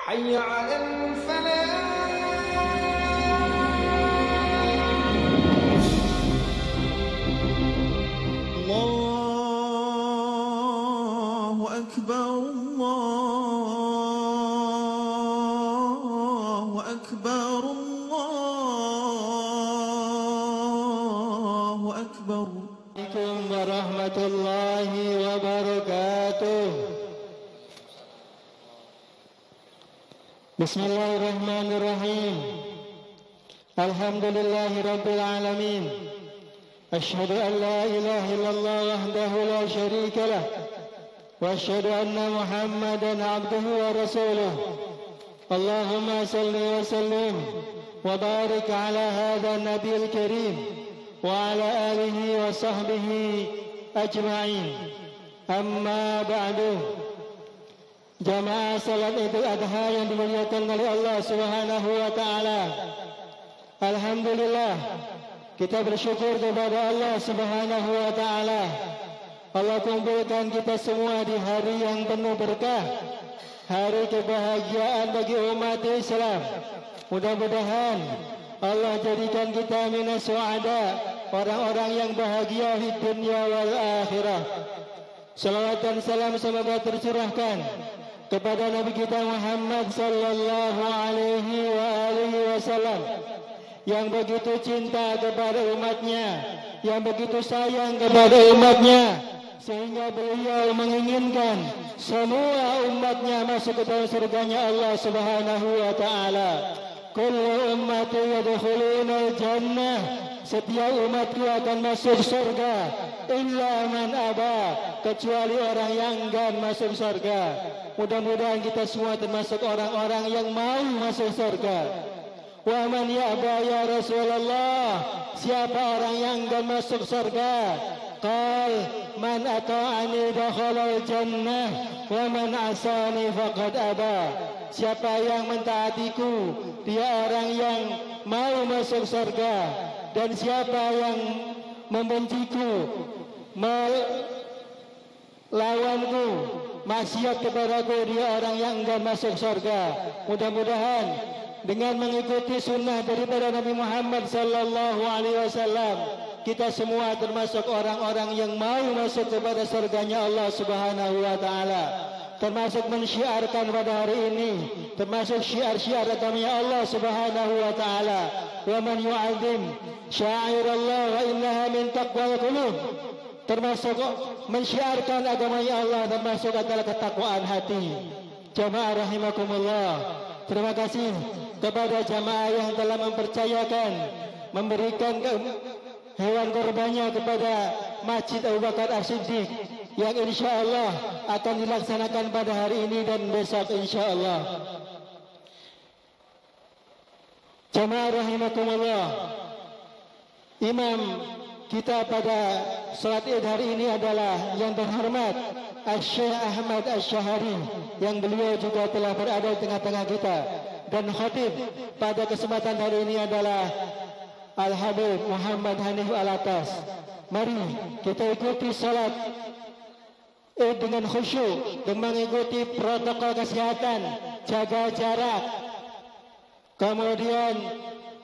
حي على الفلاح. الله أكبر الله أكبر الله أكبر. عليكم ورحمة الله وبركاته. Bismillahirrahmanirrahim. Alhamdulillahi rabbil alamin. Ashhadu an la ilaha illallah wahdahu la syarika lah. Wa ashhadu anna Muhammadan abduhu wa rasuluh. Allahumma salli wa sallim wa barik ala hadha nabiyil karim wa ala alihi wa sahbihi ajma'in. Amma ba'du. Jamaah salat Idul Adha yang dimuliakan oleh Allah Subhanahu wa taala. Alhamdulillah, kita bersyukur kepada Allah Subhanahu wa taala. Allah kumpulkan kita semua di hari yang penuh berkah, hari kebahagiaan bagi umat Islam. Mudah-mudahan Allah jadikan kita minas su'ada, orang-orang yang bahagia di dunia wal akhirah. Salawat dan salam semoga tercurahkan kepada Nabi kita Muhammad sallallahu alaihi wasallam yang begitu cinta kepada umatnya, yang begitu sayang kepada umatnya, sehingga beliau menginginkan semua umatnya masuk ke dalam surganya Allah Subhanahu wa taala. Kullu ummati yadkhuluna al-jannah, setiap umatku akan masuk surga, illa man aba, kecuali orang yang enggan masuk surga. Mudah-mudahan kita semua termasuk orang-orang yang mau masuk surga. Wa man ya'ba ya Rasulullah, siapa orang yang enggan masuk surga? Qal man ata'ani dakhala al-jannah wa man asani faqad aba. Siapa yang mentaatiku, dia orang yang mau masuk surga, dan siapa yang membenciku, melawanku, maksiat kepadaku, dia orang yang enggan masuk surga. Mudah-mudahan dengan mengikuti sunnah daripada Nabi Muhammad sallallahu alaihi wasallam, kita semua termasuk orang-orang yang mau masuk kepada surganya Allah Subhanahu wa taala. Termasuk mensyiarkan pada hari ini, termasuk syiar-syiar agamanya Allah Subhanahu wa taala. Wa man yu'azzim sya'airallah wa innaha min taqwal qulub. Termasuk mensyiarkan agamanya Allah, termasuk adalah ketakwaan hati. Jamaah rahimakumullah, terima kasih kepada jamaah yang telah mempercayakan, memberikan hewan korbannya kepada Masjid Abu Bakar As-Siddiq, yang insya Allah akan dilaksanakan pada hari ini dan besok insya Allah. Jamaah rahimakumullah, imam kita pada salat Id hari ini adalah yang terhormat Syekh Ahmad Asy-Syahari, yang beliau juga telah berada di tengah-tengah kita. Dan khatib pada kesempatan hari ini adalah Al-Habib Muhammad Hanif Alatas. Mari kita ikuti salat dengan khusyuk dan mengikuti protokol kesehatan, jaga jarak, kemudian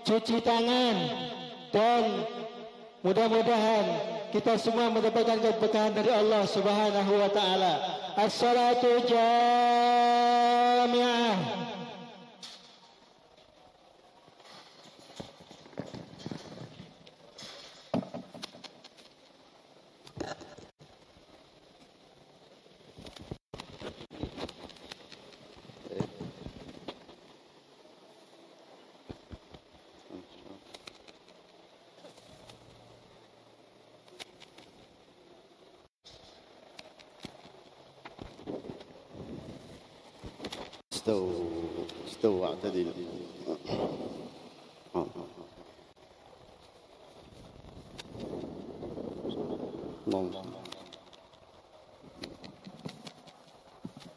cuci tangan, dan mudah-mudahan kita semua mendapatkan keberkahan dari Allah Subhanahu wa taala. As-salatu jami'ah. استووا واعتدلوا.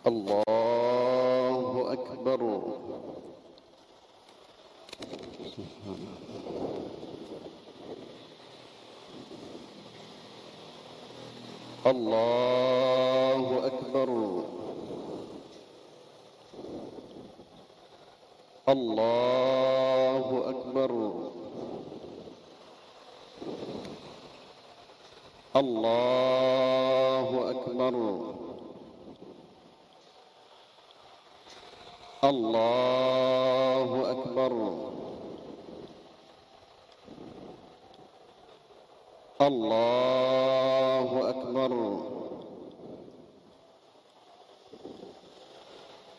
الله أكبر. الله أكبر. الله أكبر الله أكبر الله أكبر الله أكبر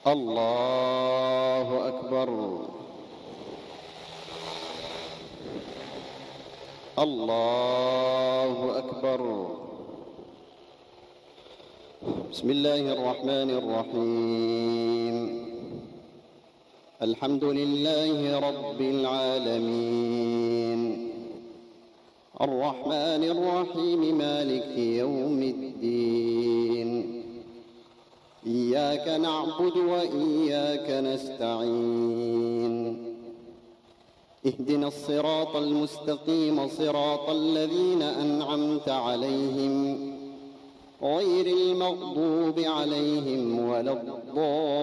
الله أكبر الله أكبر بسم الله الرحمن الرحيم الحمد لله رب العالمين الرحمن الرحيم مالك يوم الدين إياك نعبد وإياك نستعين اهدنا الصراط المستقيم صراط الذين أنعمت عليهم غير المغضوب عليهم ولا الضالين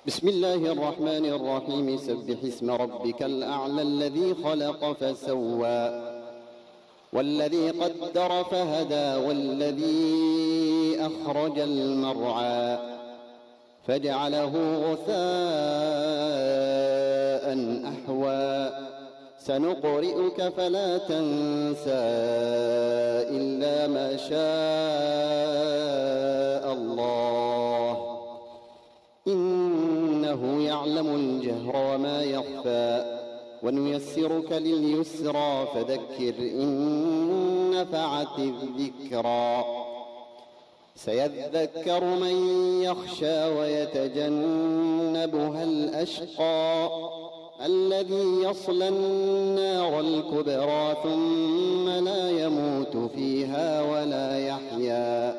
بسم الله الرحمن الرحيم سبح اسم ربك الأعلى الذي خلق فسوى والذي قدر فهدى والذي أخرج المرعى فجعله غثاء أحوى سنقرئك فلا تنسى إلا ما شاء الله إنه يعلم الجهر وما يخفى ونيسرك لليسرى فذكر إن نفعت الذكرى سيذكر من يخشى ويتجنبها الأشقى الذي يصلى النار الكبرى ثم لا يموت فيها ولا يحيا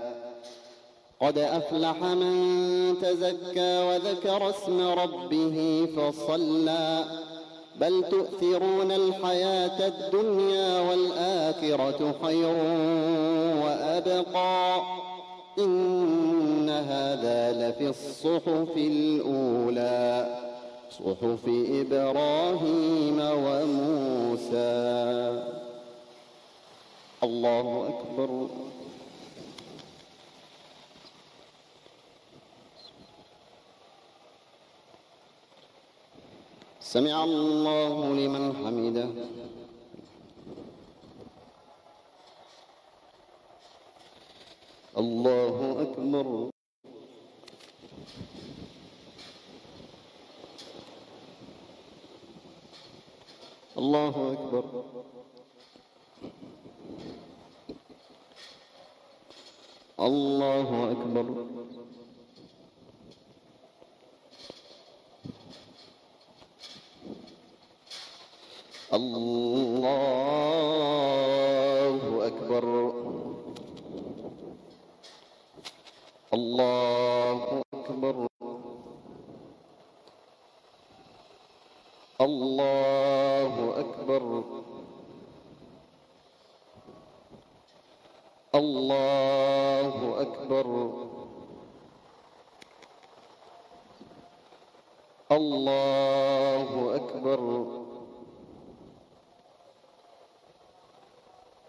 قد أفلح من تزكى وذكر اسم ربه فصلى بل تؤثرون الحياة الدنيا والآخرة خير وأبقى إن هذا لفي الصحف الأولى صحف إبراهيم وموسى الله أكبر سمع الله لمن حمده الله أكبر الله أكبر الله أكبر الله أكبر الله أكبر الله أكبر الله أكبر الله أكبر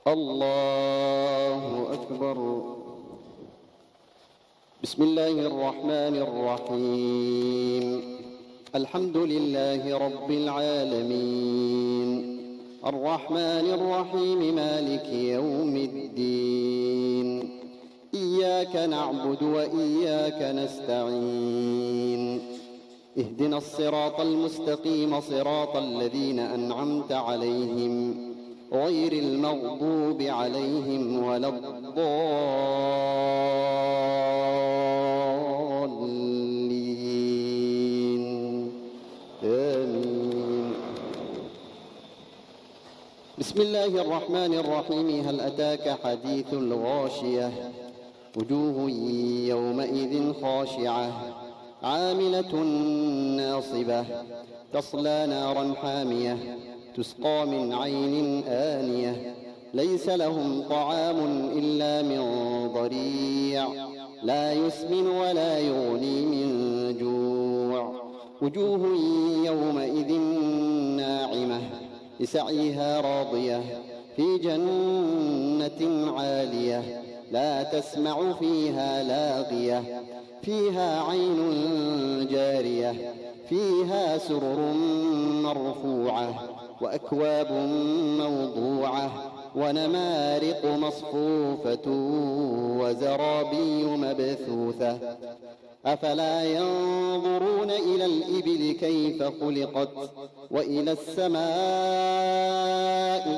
الله أكبر بسم الله الرحمن الرحيم الحمد لله رب العالمين الرحمن الرحيم مالك يوم الدين إياك نعبد وإياك نستعين اهدنا الصراط المستقيم صراط الذين أنعمت عليهم غير المغضوب عليهم ولا الضالين آمين بسم الله الرحمن الرحيم هل أتاك حديث الغاشية وجوه يومئذ خاشعة عاملة ناصبة تصلى نارا حامية تسقى من عين آنية ليس لهم طعام إلا من ضريع لا يسمن ولا يغني من جوع وجوه يومئذ ناعمة لسعيها راضية في جنة عالية لا تسمع فيها لاغية فيها عين جارية فيها سرر مرفوعة وأكواب موضوعة ونمارق مصفوفة وزرابي مبثوثة أفلا ينظرون إلى الإبل كيف خلقت وإلى السماء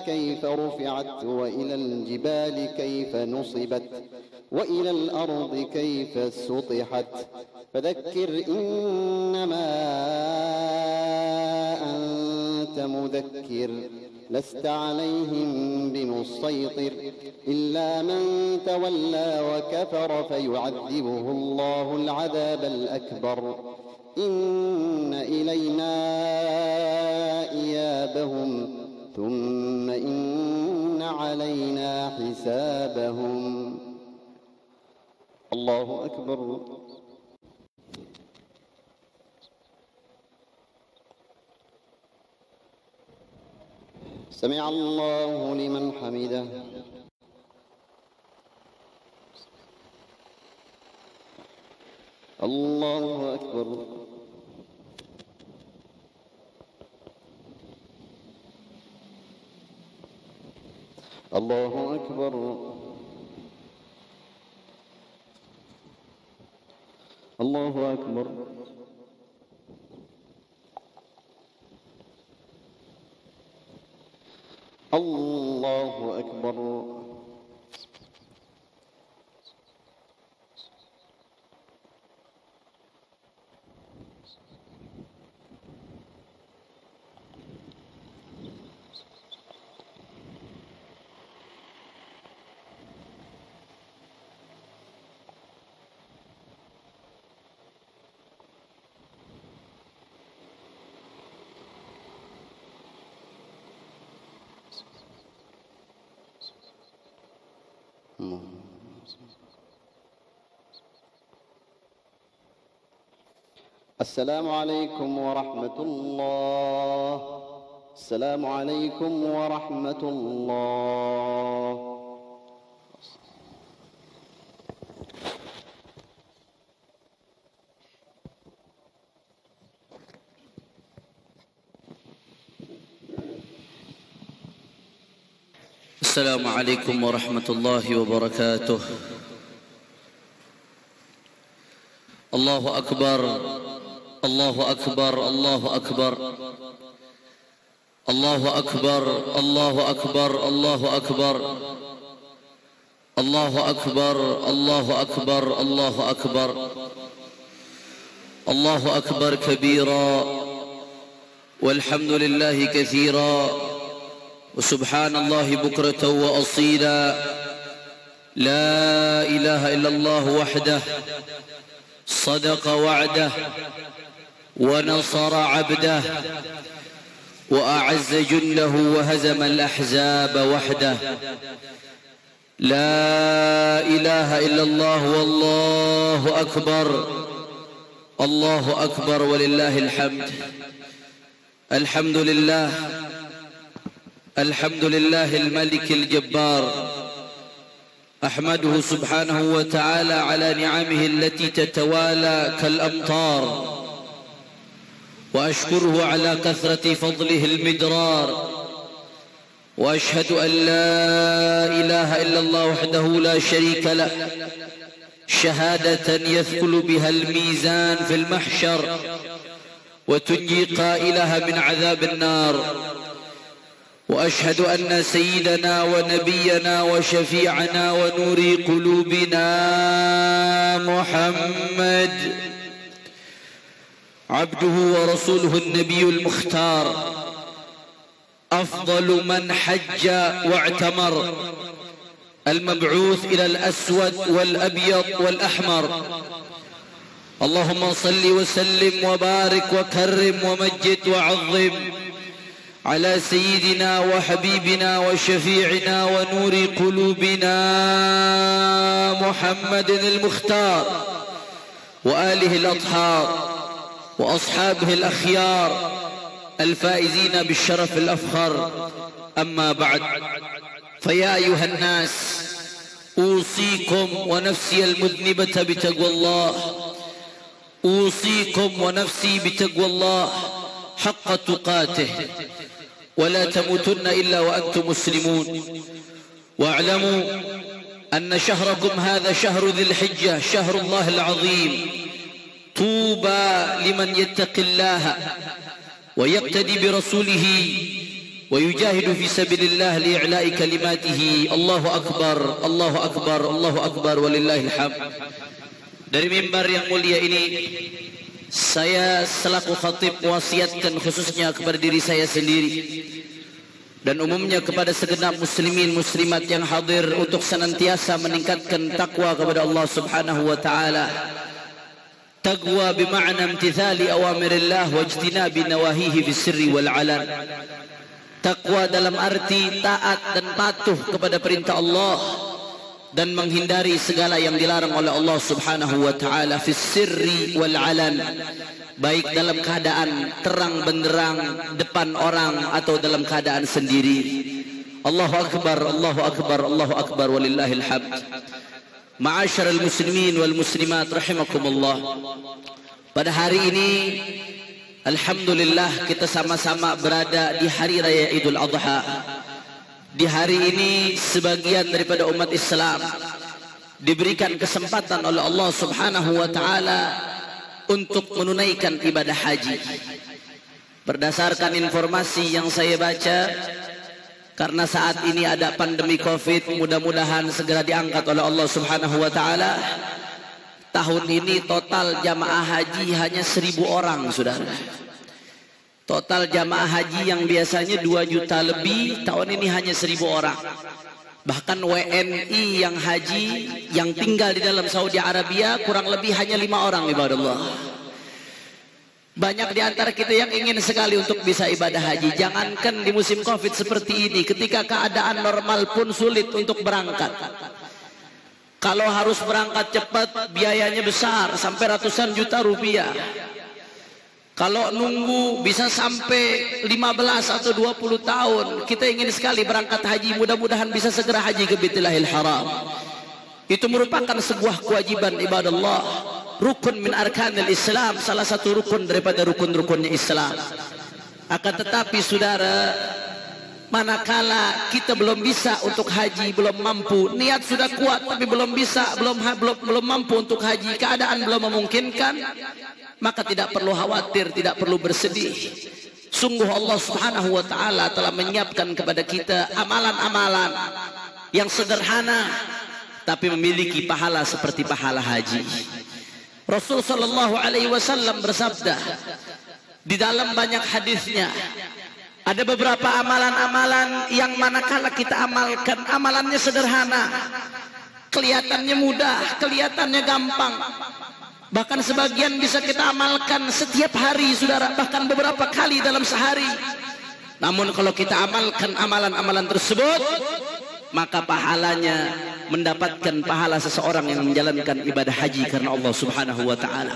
كيف رفعت وإلى الجبال كيف نصبت وإلى الأرض كيف سطحت فذكر إنما أنت مذكر لست عليهم بمسيطر إلا من تولى وكفر فيعذبه الله العذاب الأكبر إن إلينا إيابهم ثم إن علينا حسابهم. الله أكبر. سمع الله لمن حمده. الله أكبر. الله أكبر. الله أكبر. الله أكبر. السلام عليكم ورحمة الله. السلام عليكم ورحمة الله. السلام عليكم ورحمة الله وبركاته. الله أكبر. الله أكبر. الله أكبر. الله أكبر. الله أكبر. الله أكبر. الله أكبر. الله أكبر. الله أكبر. الله أكبر كبيرا والحمد لله كثيرا وسبحان الله بكرة وأصيلا. لا إله إلا الله وحده صدق وعده ونصر عبده وأعز جنده وهزم الأحزاب وحده. لا إله إلا الله والله أكبر. الله أكبر ولله الحمد. الحمد لله. الحمد لله الملك الجبار. أحمده سبحانه وتعالى على نعمه التي تتوالى كالأمطار وأشكره على كثرة فضله المدرار وأشهد أن لا إله إلا الله وحده لا شريك له شهادة يثقل بها الميزان في المحشر وتنجي قائلها من عذاب النار. وأشهد أن سيدنا ونبينا وشفيعنا ونور قلوبنا محمد عبده ورسوله النبي المختار أفضل من حج واعتمر المبعوث إلى الأسود والأبيض والأحمر. اللهم صل وسلم وبارك وكرم ومجد وعظم على سيدنا وحبيبنا وشفيعنا ونور قلوبنا محمد المختار وآله الأطهار وأصحابه الأخيار الفائزين بالشرف الأفخر. أما بعد، فيا أيها الناس، أوصيكم ونفسي المذنبة بتقوى الله، أوصيكم ونفسي بتقوى الله حق تقاته، ولا تموتن إلا وأنتم مسلمون. واعلموا أن شهركم هذا شهر ذي الحجة، شهر الله العظيم. طوبى لمن يتقي الله ويقتدي برسوله ويجاهد في سبيل الله لإعلاء كلماته. الله أكبر، الله أكبر، الله أكبر ولله الحمد. Dari mimbar yang mulia ini, saya selaku khatib wasiatkan khususnya kepada diri saya sendiri dan umumnya kepada segenap muslimin muslimat yang hadir untuk senantiasa meningkatkan takwa kepada Allah Subhanahu wa taala. Taqwa bermakna imtithali awamirillah wa ijtinabi nawahihi bisirri wal alan. Takwa dalam arti taat dan patuh kepada perintah Allah dan menghindari segala yang dilarang oleh Allah Subhanahu wa taala fis sirri wal alan, baik dalam keadaan terang benderang depan orang atau dalam keadaan sendiri. Allahu akbar, Allahu akbar, Allahu akbar walillahil hamd. Ma'asyiral muslimin wal muslimat rahimakumullah. Pada hari ini alhamdulillah kita sama-sama berada di hari raya Idul Adha. Di hari ini sebagian daripada umat Islam diberikan kesempatan oleh Allah Subhanahu wa taala untuk menunaikan ibadah haji. Berdasarkan informasi yang saya baca, karena saat ini ada pandemi Covid, mudah-mudahan segera diangkat oleh Allah Subhanahu wa taala. Tahun ini total jamaah haji hanya 1.000 orang, Saudara. Total jamaah haji yang biasanya 2 juta lebih, tahun ini hanya 1.000 orang. Bahkan WNI yang haji yang tinggal di dalam Saudi Arabia kurang lebih hanya 5 orang, ibadallah. Banyak di antara kita yang ingin sekali untuk bisa ibadah haji. Jangankan di musim Covid seperti ini, ketika keadaan normal pun sulit untuk berangkat. Kalau harus berangkat cepat, biayanya besar sampai ratusan juta rupiah. Kalau nunggu bisa sampai 15 atau 20 tahun. Kita ingin sekali berangkat haji, mudah-mudahan bisa segera haji ke Baitullahil Haram. Itu merupakan sebuah kewajiban ibadallah, rukun min arkanil Islam, salah satu rukun daripada rukun-rukunnya Islam. Akan tetapi saudara, manakala kita belum bisa untuk haji, belum mampu, niat sudah kuat tapi belum bisa, belum mampu untuk haji, keadaan belum memungkinkan, maka tidak perlu khawatir, tidak perlu bersedih. Sungguh Allah Subhanahu wa taala telah menyiapkan kepada kita amalan-amalan yang sederhana tapi memiliki pahala seperti pahala haji. Rasul sallallahu alaihi wasallam bersabda di dalam banyak hadisnya, ada beberapa amalan-amalan yang manakala kita amalkan, amalannya sederhana, kelihatannya mudah, kelihatannya gampang, bahkan sebagian bisa kita amalkan setiap hari, saudara, bahkan beberapa kali dalam sehari. Namun kalau kita amalkan amalan-amalan tersebut, maka pahalanya mendapatkan pahala seseorang yang menjalankan ibadah haji karena Allah Subhanahu wa taala.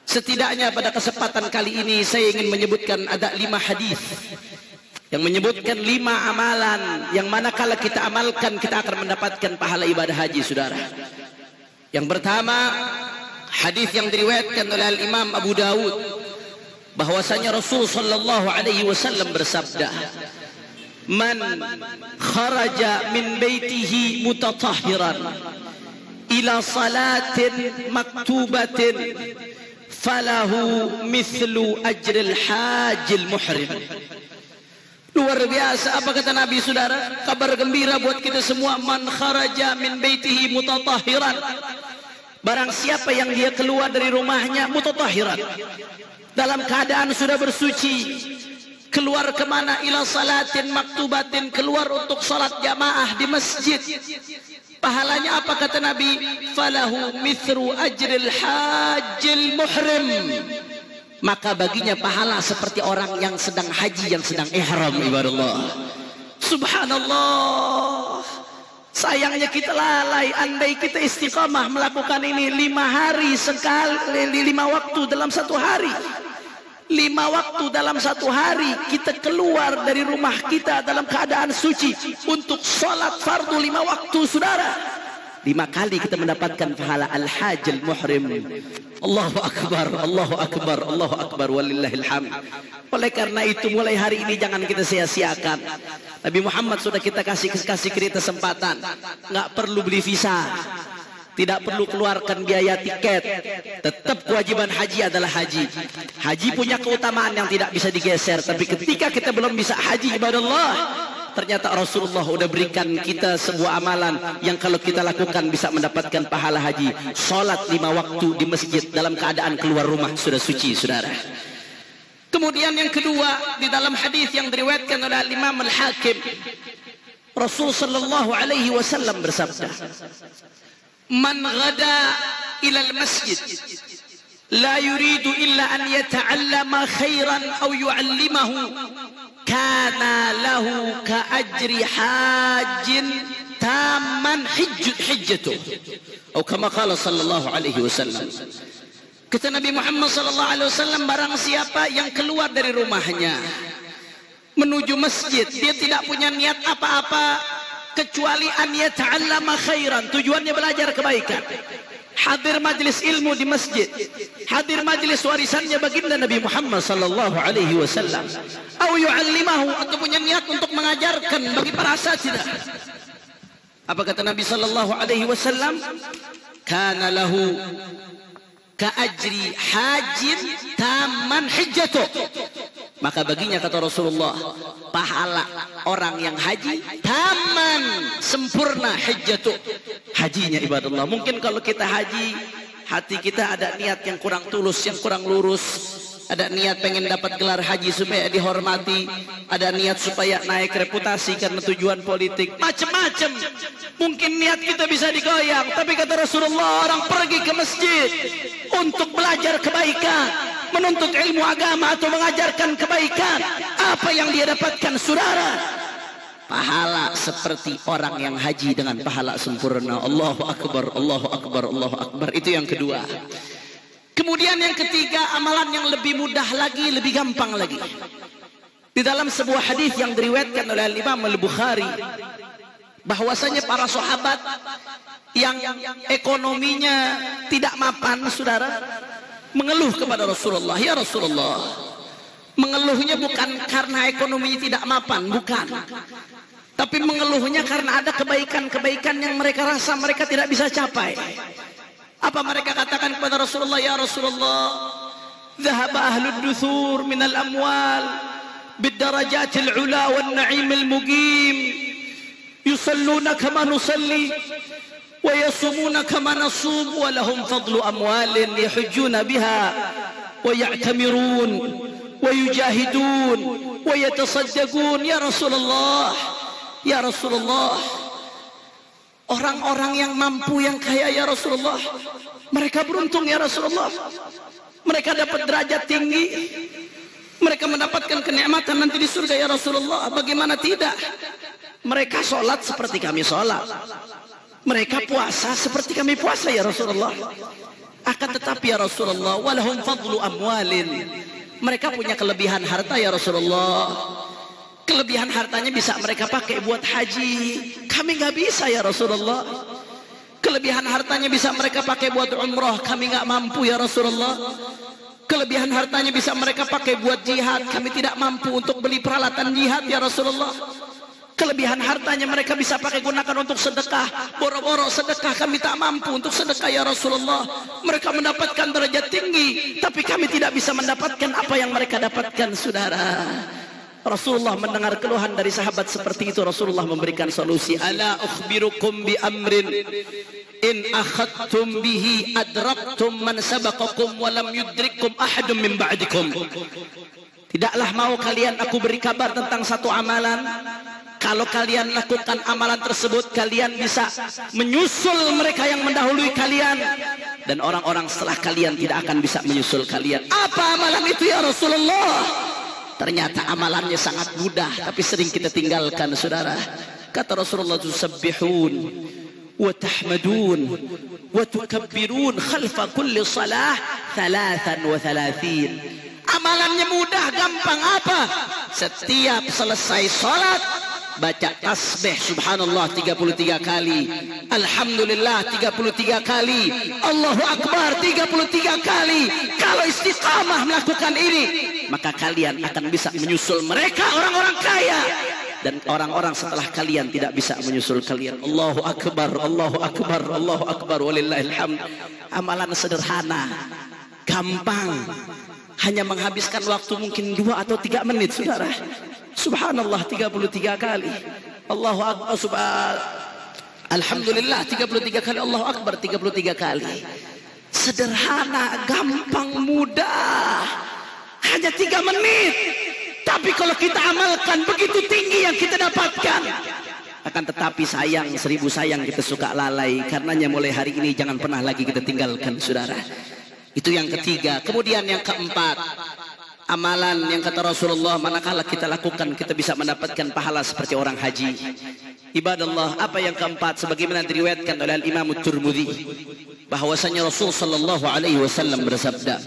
Setidaknya pada kesempatan kali ini saya ingin menyebutkan ada 5 hadis yang menyebutkan 5 amalan yang manakala kita amalkan kita akan mendapatkan pahala ibadah haji, saudara. Yang pertama, hadis yang diriwayatkan oleh Imam Abu Dawud, bahwasanya Rasul sallallahu alaihi wasallam bersabda, "Man kharaja min baitihi mutatahhiran ila salatin maktubatin falahu mithlu ajril hajil muhrim." Luar biasa apa kata Nabi, saudara? Kabar gembira buat kita semua. Man kharaja min baitihi mutatahhiran, barang siapa yang dia keluar dari rumahnya mutatahhiran, dalam keadaan sudah bersuci, keluar kemana? Ila salatin maktubatin, keluar untuk salat jamaah di masjid. Pahalanya apa kata Nabi? Falahu mithru ajril hajil muhrim, maka baginya pahala seperti orang yang sedang haji, yang sedang ihram. Ibadallah, subhanallah. Sayangnya kita lalai. Andai kita istiqamah melakukan ini 5 hari sekali, 5 waktu dalam 1 hari, 5 waktu dalam 1 hari, kita keluar dari rumah kita dalam keadaan suci untuk sholat fardu 5 waktu, saudara. 5 kali kita mendapatkan pahala al-hajj al-muhrim. Allahu akbar, Allahu akbar, Allahu akbar, walillahil hamd. Oleh karena itu mulai hari ini jangan kita sia-siakan. Nabi Muhammad sudah kita kasih kita kesempatan. Nggak perlu beli visa, tidak perlu keluarkan biaya tiket. Tetap kewajiban haji adalah haji. Haji punya keutamaan yang tidak bisa digeser. Tapi ketika kita belum bisa haji, ibadallah, ternyata Rasulullah sudah berikan kita sebuah amalan yang kalau kita lakukan bisa mendapatkan pahala haji. Sholat 5 waktu di masjid dalam keadaan keluar rumah sudah suci, saudara. Kemudian yang kedua, di dalam hadis yang diriwayatkan oleh Imam Al-Hakim, Rasul sallallahu alaihi wasallam bersabda, "Man ghada ila al-masjid la yuridu illa an yata'allama khairan aw yu'allimahu kana lahu ka ajri hajjin tamman hijjatuh." Atau kama qala sallallahu alaihi wasallam. Kata Nabi Muhammad sallallahu alaihi wasallam, barang siapa yang keluar dari rumahnya menuju masjid, dia tidak punya niat apa-apa kecuali an yata'allama khairan, tujuannya belajar kebaikan, hadir majlis ilmu di masjid, hadir majlis warisannya baginda Nabi Muhammad sallallahu alaihi wasallam, au yu'allimahu, atau punya niat untuk mengajarkan bagi para asatidzah. Apa kata Nabi sallallahu alaihi wasallam? Kana lahu ka ajri hajin taman hijjatuh, maka baginya, kata Rasulullah, pahala orang yang haji taman, sempurna, hijjatuh, hajinya. Ibadallah, mungkin kalau kita haji, hati kita ada niat yang kurang tulus, yang kurang lurus, ada niat pengen dapat gelar haji supaya dihormati, ada niat supaya naik reputasi karena tujuan politik, macam-macam. Mungkin niat kita bisa digoyang, tapi kata Rasulullah, orang pergi ke masjid untuk belajar kebaikan, menuntut ilmu agama atau mengajarkan kebaikan, apa yang dia dapatkan, saudara? Pahala seperti orang yang haji dengan pahala sempurna. Allahu akbar, Allahu akbar, Allahu akbar. Itu yang kedua. Kemudian yang ketiga, amalan yang lebih mudah lagi, lebih gampang lagi. Di dalam sebuah hadis yang diriwayatkan oleh Imam Al-Bukhari, bahwasanya para sahabat yang ekonominya tidak mapan, saudara, mengeluh kepada Rasulullah, "Ya Rasulullah." Mengeluhnya bukan karena ekonominya tidak mapan, bukan, tapi mengeluhnya karena ada kebaikan-kebaikan yang mereka rasa mereka tidak bisa capai. Apa mereka katakan kepada Rasulullah? "Ya Rasulullah, dhahaba ahlud duthur minal amwal bidarajatil ula wan na'imil muqim, yusalluna kama nusalli wa yasumuna kama nasum wa lahum fadlu amwalin yahujjuna biha wa ya'tamirun wa yujahidun wa yatasaddaqun." Ya Rasulullah, ya Rasulullah, orang-orang yang mampu, yang kaya, ya Rasulullah, mereka beruntung, ya Rasulullah, mereka dapat derajat tinggi, mereka mendapatkan kenikmatan nanti di surga, ya Rasulullah. Bagaimana tidak? Mereka sholat seperti kami sholat, mereka puasa seperti kami puasa, ya Rasulullah. Akan tetapi, ya Rasulullah, walahum fadlu amwalin, mereka punya kelebihan harta, ya Rasulullah. Kelebihan hartanya bisa mereka pakai buat haji, kami nggak bisa, ya Rasulullah. Kelebihan hartanya bisa mereka pakai buat umrah, kami nggak mampu, ya Rasulullah. Kelebihan hartanya bisa mereka pakai buat jihad, kami tidak mampu untuk beli peralatan jihad, ya Rasulullah. Kelebihan hartanya mereka bisa pakai gunakan untuk sedekah, boro-boro sedekah, kami tak mampu untuk sedekah, ya Rasulullah. Mereka mendapatkan derajat tinggi, tapi kami tidak bisa mendapatkan apa yang mereka dapatkan, saudara. Rasulullah mendengar keluhan dari sahabat seperti itu. Rasulullah memberikan solusi. "Ala ukhbirukum bi amrin in akhadtum bihi adraktum man sabaqakum wa lam yudrikkum ahadun min ba'dikum." Tidaklah mau kalian aku beri kabar tentang satu amalan, Kalau kalian lakukan amalan tersebut, kalian bisa menyusul mereka yang mendahului kalian, dan orang-orang setelah kalian tidak akan bisa menyusul kalian. Apa amalan itu ya Rasulullah? Ternyata amalannya sangat mudah, tapi sering kita tinggalkan, saudara. Kata Rasulullah, tusabbihun wa tahmadun wa tukabbirun khalfa kulli salah 33. Amalannya mudah, gampang. Apa? Setiap selesai salat baca tasbih subhanallah 33 kali, alhamdulillah 33 kali, Allahu akbar 33 kali. Kalau istiqamah melakukan ini, maka kalian akan bisa menyusul mereka orang-orang kaya, dan orang-orang setelah kalian tidak bisa menyusul kalian. Allahu akbar, Allahu akbar, Allahu akbar, walillahil hamd. Amalan sederhana, gampang, hanya menghabiskan waktu mungkin 2 atau 3 menit, saudara. Subhanallah 33 kali, Allahu akbar, alhamdulillah 33 kali, Allahu akbar 33 kali. Sederhana, gampang, mudah, hanya 3 menit. Tapi kalau kita amalkan, begitu tinggi yang kita dapatkan. Akan tetapi sayang, 1000 sayang kita suka lalai. Karenanya mulai hari ini jangan pernah lagi kita tinggalkan, saudara. Itu yang ketiga. Kemudian yang keempat, amalan yang kata Rasulullah, manakala kita lakukan kita bisa mendapatkan pahala seperti orang haji. Ibadallah, apa yang keempat? Sebagaimana diriwayatkan oleh Imam Tirmidzi, bahwasanya Rasul sallallahu alaihi wasallam bersabda,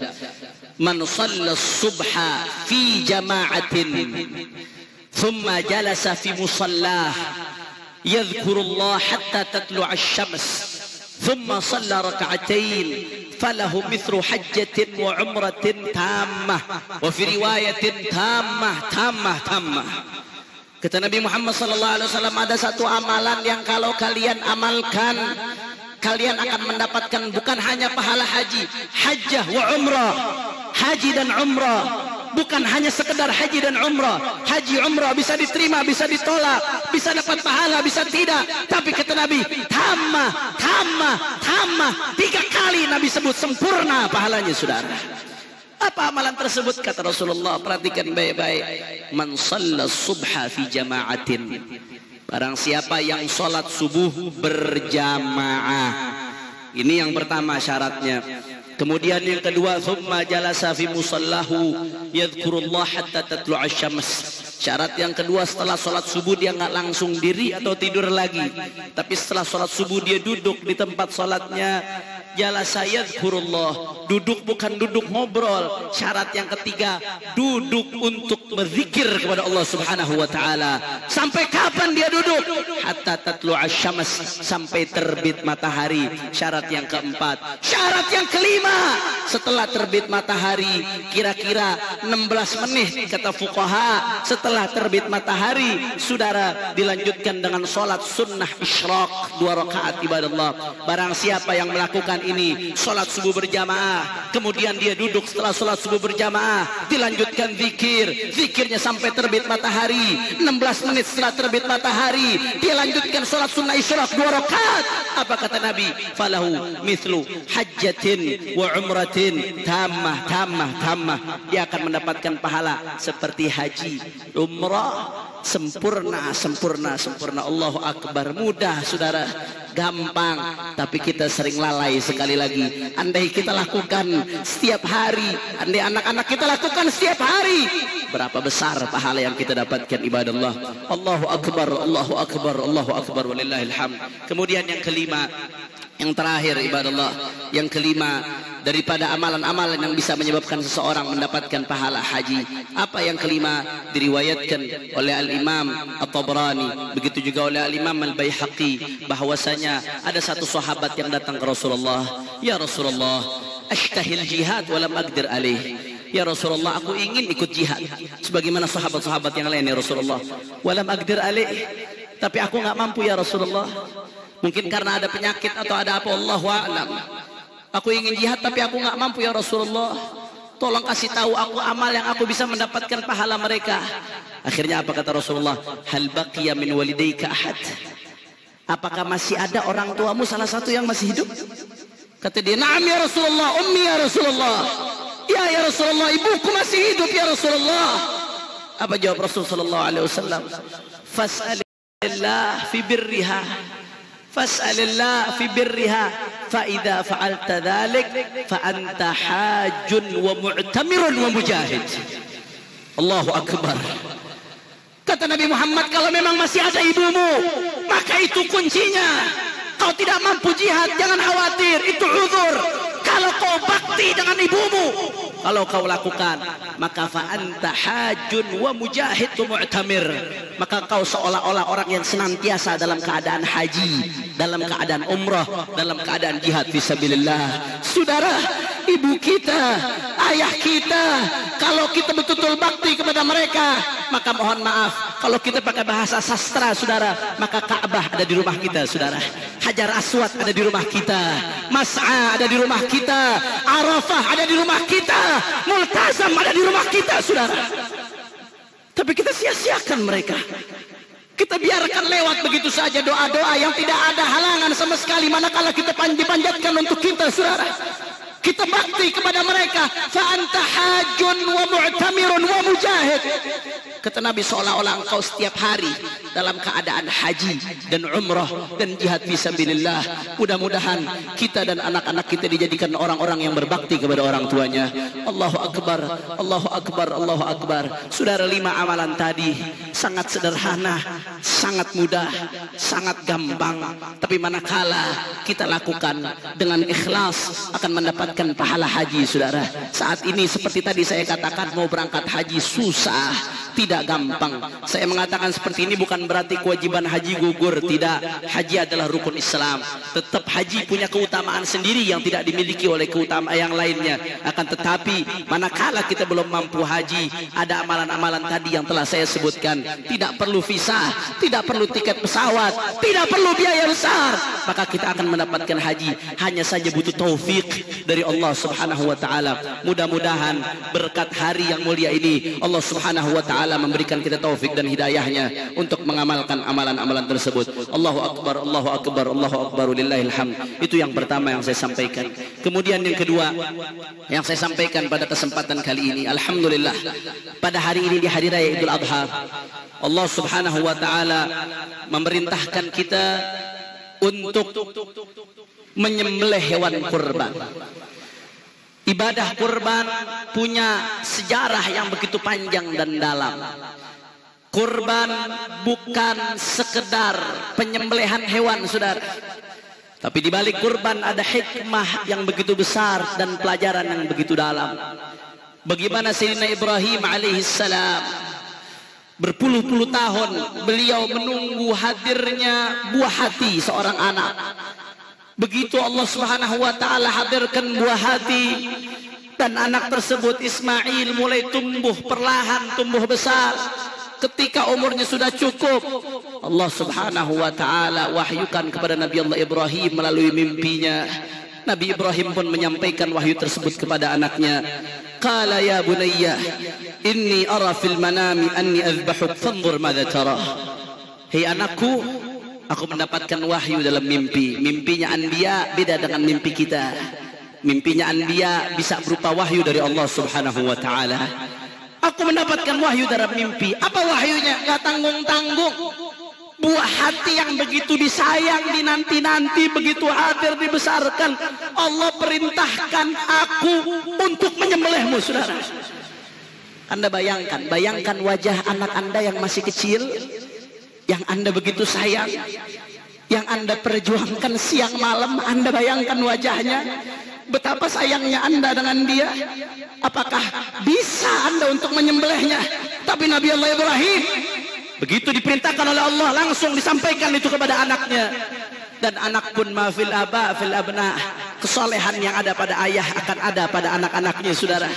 "Man shalla subha fi jama'atin thumma jalasa fi musallah yadhkurullah hatta tatlu'a asy-syams thumma shalla rak'atain فله مثل حجة وعمرة تامة وفي رواية تامة. Kata Nabi Muhammad SAW, ada satu amalan yang kalau kalian amalkan, kalian akan mendapatkan bukan hanya pahala haji, hajjah wa umrah, haji dan umrah. Bukan hanya sekedar haji dan umrah. Haji umrah bisa diterima, bisa ditolak, bisa dapat pahala, bisa tidak. Tapi kata Nabi, tamah. 3 kali Nabi sebut sempurna pahalanya, saudara. Apa amalan tersebut? Kata Rasulullah, perhatikan baik-baik. Man shalla subha fi jama'atin. Barang siapa yang sholat subuh berjamaah. Ini yang pertama syaratnya. Kemudian yang kedua, thumma jalasa fi musallahu yadhkurullah hatta tatlu'a asy-syams. Syarat yang kedua, setelah sholat subuh dia nggak langsung diri atau tidur lagi, tapi setelah sholat subuh dia duduk di tempat sholatnya. Jalasa yadhkurullah, duduk bukan duduk ngobrol. Syarat yang ketiga, duduk untuk berzikir kepada Allah Subhanahu wa taala. Sampai kapan dia duduk? Hatta tatlu'a asy-syams, sampai terbit matahari. Syarat yang keempat. Syarat yang kelima, setelah terbit matahari kira-kira 16 menit kata fuqaha, setelah terbit matahari, saudara, dilanjutkan dengan sholat sunnah isyraq 2 rakaat. Ibadallah, barang siapa yang melakukan ini, sholat subuh berjamaah, kemudian dia duduk setelah sholat subuh berjamaah, dilanjutkan zikirnya sampai terbit matahari. 16 menit setelah terbit matahari dia lanjutkan sholat sunnah isyraq 2 rakaat. Apa kata Nabi? Falahu mithlu hajjatin wa umratin tamah. Dia akan mendapatkan pahala seperti haji, umrah, sempurna. Allahu akbar. Mudah, saudara, gampang, tapi kita sering lalai. Sekali lagi, andai kita lakukan setiap hari, andai anak-anak kita lakukan setiap hari, berapa besar pahala yang kita dapatkan. Ibadallah, Allahu akbar, Allahu akbar, Allahu akbar, walillahil hamd. Kemudian yang kelima, yang terakhir, ibadallah, yang kelima daripada amalan-amalan yang bisa menyebabkan seseorang mendapatkan pahala haji. Apa yang kelima? Diriwayatkan oleh Al-Imam At-Tabrani, begitu juga oleh Al-Imam Al-Baihaqi, bahwasanya ada satu sahabat yang datang ke Rasulullah. Ya Rasulullah, ashtahil jihad walam aqdir alaih. Ya Rasulullah, aku ingin ikut jihad sebagaimana sahabat-sahabat yang lain, ya Rasulullah. Walam aqdir alaih, tapi aku nggak mampu, ya Rasulullah. Mungkin karena ada penyakit atau ada apa, Allahu a'lam. Aku ingin jihad tapi aku nggak mampu, ya Rasulullah. Tolong kasih tahu aku amal yang aku bisa mendapatkan pahala mereka. Akhirnya apa kata Rasulullah? Hal baqiya min walidayka ahad? Apakah masih ada orang tuamu salah satu yang masih hidup? Kata dia, "Na'am ya Rasulullah, ummi ya Rasulullah." Ya Rasulullah, ibuku masih hidup, ya Rasulullah. Apa jawab Rasul sallallahu alaihi wasallam? Fas'al Allah fi birriha fas'alillah fi birriha fa idza fa'alta dzalik fa anta hajjun wa mu'tamirun wa mujahid. Allahu akbar. Kata Nabi Muhammad, kalau memang masih ada ibumu, maka itu kuncinya. Kau tidak mampu jihad, jangan khawatir, itu uzur. Kalau kau bakti dengan ibumu, kalau kau lakukan, maka fa anta hajjun wa mujahid wa mu'tamir. Maka kau seolah-olah orang yang senantiasa dalam keadaan haji, dalam keadaan umrah, dalam keadaan jihad fisabilillah. Saudara, ibu kita, ayah kita, kalau kita betul-betul bakti kepada mereka, maka mohon maaf, kalau kita pakai bahasa sastra, saudara, maka Ka'bah ada di rumah kita, saudara. Hajar Aswad ada di rumah kita, Mas'a ada di rumah kita, Arafah ada di rumah kita, Multazam ada di rumah kita, saudara. Tapi kita sia-siakan mereka. Kita biarkan lewat begitu saja doa-doa yang tidak ada halangan sama sekali, manakala kita dipanjatkan untuk kita, saudara. Kita bakti kepada mereka. Fa anta hajjun wa mu'tamirun wa mujahid. Kata Nabi, seolah-olah engkau setiap hari dalam keadaan haji dan umrah dan jihad fisabilillah. Mudah-mudahan kita dan anak-anak kita dijadikan orang-orang yang berbakti kepada orang tuanya. Allahu akbar, Allahu akbar, Allahu akbar. Saudara, 5 amalan tadi sangat sederhana, sangat mudah, sangat gampang. Tapi manakala kita lakukan dengan ikhlas, akan mendapatkan pahala haji, saudara. Saat ini seperti tadi saya katakan, mau berangkat haji susah, tidak gampang. Saya mengatakan seperti ini bukan berarti kewajiban haji gugur, tidak. Haji adalah rukun Islam. Tetap haji punya keutamaan sendiri yang tidak dimiliki oleh keutamaan yang lainnya. Akan tetapi manakala kita belum mampu haji, ada amalan-amalan tadi yang telah saya sebutkan. Tidak perlu visa, tidak perlu tiket pesawat, tidak perlu biaya besar, maka kita akan mendapatkan haji. Hanya saja butuh taufik dari Allah Subhanahu wa taala. Mudah-mudahan berkat hari yang mulia ini Allah Subhanahu wa taala memberikan kita taufik dan hidayahnya untuk mengamalkan amalan-amalan tersebut. Allahu akbar, Allahu akbar, Allahu akbar, lillahil hamd. Itu yang pertama yang saya sampaikan. Kemudian yang kedua yang saya sampaikan pada kesempatan kali ini, alhamdulillah, pada hari ini di hari raya Idul Adha, Allah Subhanahu wa taala memerintahkan kita untuk menyembelih hewan kurban. Ibadah kurban punya sejarah yang begitu panjang dan dalam. Kurban bukan sekedar penyembelihan hewan, saudara. Tapi di balik kurban ada hikmah yang begitu besar dan pelajaran yang begitu dalam. Bagaimana Sayyidina Ibrahim alaihissalam berpuluh-puluh tahun beliau menunggu hadirnya buah hati seorang anak. Begitu Allah Subhanahu wa taala hadirkan buah hati, dan anak tersebut Ismail mulai tumbuh perlahan, tumbuh besar. Ketika umurnya sudah cukup, Allah Subhanahu wa taala wahyukan kepada Nabi Allah Ibrahim melalui mimpinya. Nabi Ibrahim pun menyampaikan wahyu tersebut kepada anaknya. Qala ya bunayya inni ara fil manami anni azbahuk fanzur madza tara. Hei anakku, aku mendapatkan wahyu dalam mimpi. Mimpinya anbiya beda dengan mimpi kita. Mimpinya anbiya bisa berupa wahyu dari Allah Subhanahu wa taala. Aku mendapatkan wahyu dalam mimpi. Apa wahyunya? Gak tanggung-tanggung. Buah hati yang begitu disayang, dinanti-nanti, begitu hadir, dibesarkan. Allah perintahkan aku untuk menyembelihmu, saudara. Anda bayangkan wajah anak Anda yang masih kecil, yang Anda begitu sayang, yang Anda perjuangkan siang malam. Anda bayangkan wajahnya, betapa sayangnya Anda dengan dia. Apakah bisa Anda untuk menyembelihnya? Tapi Nabi Allah Ibrahim begitu diperintahkan oleh Allah, langsung disampaikan itu kepada anaknya. Dan anak pun mafil aba fil abna, kesolehan yang ada pada ayah akan ada pada anak-anaknya, saudara.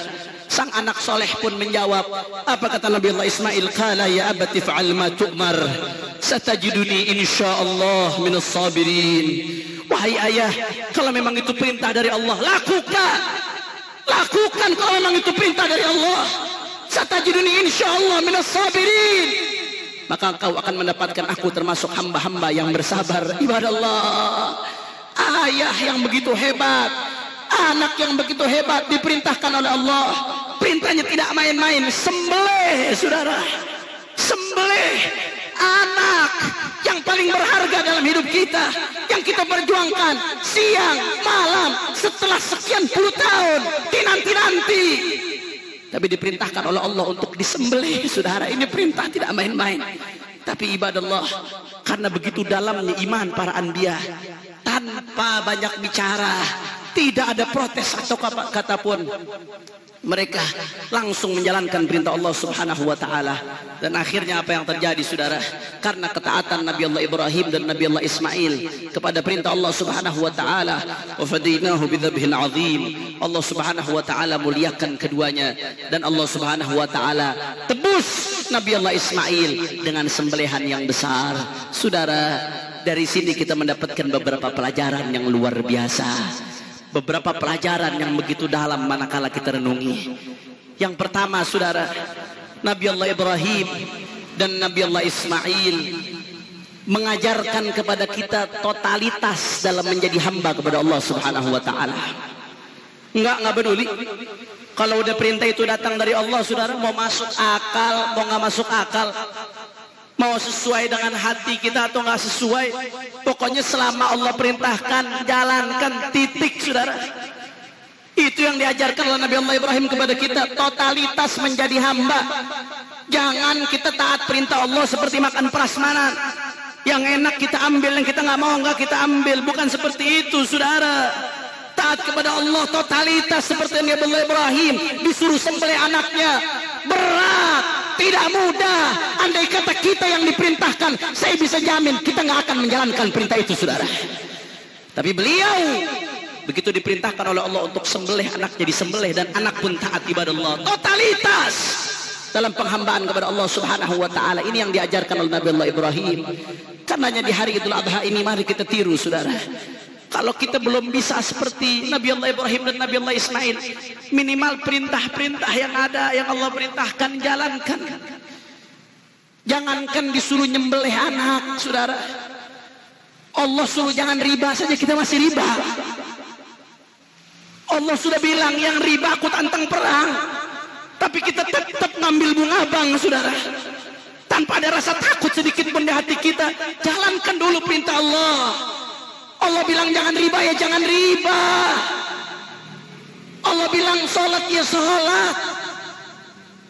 Sang anak soleh pun menjawab, apa kata Nabi Allah Ismail? Qala ya abati fa'al ma tu'mar satajiduni insyaallah minas sabirin. Wahai ayah, kalau memang itu perintah dari Allah, lakukan. Lakukan kalau memang itu perintah dari Allah. Satajiduni insyaallah minas sabirin. Maka engkau akan mendapatkan aku termasuk hamba-hamba yang bersabar. Ibadah Allah. Ayah yang begitu hebat, anak yang begitu hebat diperintahkan oleh Allah. Perintahnya tidak main-main. Sembelih, saudara. Sembelih anak dalam hidup kita yang kita perjuangkan siang malam setelah sekian puluh tahun dinanti-nanti, tapi diperintahkan oleh Allah untuk disembelih. Saudara, ini perintah tidak main-main. Tapi ibadallah, karena begitu dalamnya iman para anbiya, tanpa banyak bicara, tidak ada protes atau kata pun, mereka langsung menjalankan perintah Allah Subhanahu wa taala. Dan akhirnya apa yang terjadi, saudara? Karena ketaatan Nabi Allah Ibrahim dan Nabi Allah Ismail kepada perintah Allah Subhanahu wa taala, wa fadainahu bidzabhin azim. Allah Subhanahu wa taala muliakan keduanya, dan Allah Subhanahu wa taala tebus Nabi Allah Ismail dengan sembelihan yang besar. Saudara, dari sini kita mendapatkan beberapa pelajaran yang luar biasa. Beberapa pelajaran yang begitu dalam manakala kita renungi. Yang pertama, saudara, Nabi Allah Ibrahim dan Nabi Allah Ismail mengajarkan kepada kita totalitas dalam menjadi hamba kepada Allah Subhanahu wa taala. Enggak peduli. Kalau udah perintah itu datang dari Allah, saudara, mau masuk akal, mau nggak masuk akal, mau sesuai dengan hati kita atau nggak sesuai, pokoknya selama Allah perintahkan, jalankan, titik, saudara. Itu yang diajarkan oleh Nabi Allah Ibrahim kepada kita, totalitas menjadi hamba. Jangan kita taat perintah Allah seperti makan prasmanan, yang enak kita ambil, yang kita nggak mau nggak kita ambil. Bukan seperti itu, saudara. Taat kepada Allah totalitas seperti Nabi Allah Ibrahim disuruh sembelih anaknya. Berat, tidak mudah. Andai kata kita yang diperintahkan, saya bisa jamin kita nggak akan menjalankan perintah itu, saudara. Tapi beliau begitu diperintahkan oleh Allah untuk sembelih, anaknya disembelih, dan anak pun taat ibadah Allah. Totalitas dalam penghambaan kepada Allah Subhanahu wa taala. Ini yang diajarkan oleh Nabi Allah Ibrahim. Karenanya di hari Idul Adha ini mari kita tiru, saudara. Kalau kita belum bisa seperti Nabi Allah Ibrahim dan Nabi Allah Ismail, minimal perintah-perintah yang ada, yang Allah perintahkan, jalankan. Jangankan disuruh nyembelih anak, saudara. Allah suruh jangan riba saja kita masih riba. Allah sudah bilang yang riba aku tantang perang, tapi kita tetap ngambil bunga bang, saudara. Tanpa ada rasa takut sedikit pun di hati kita. Jalankan dulu perintah Allah. Allah bilang jangan riba, ya jangan riba. Allah bilang sholat, ya sholat.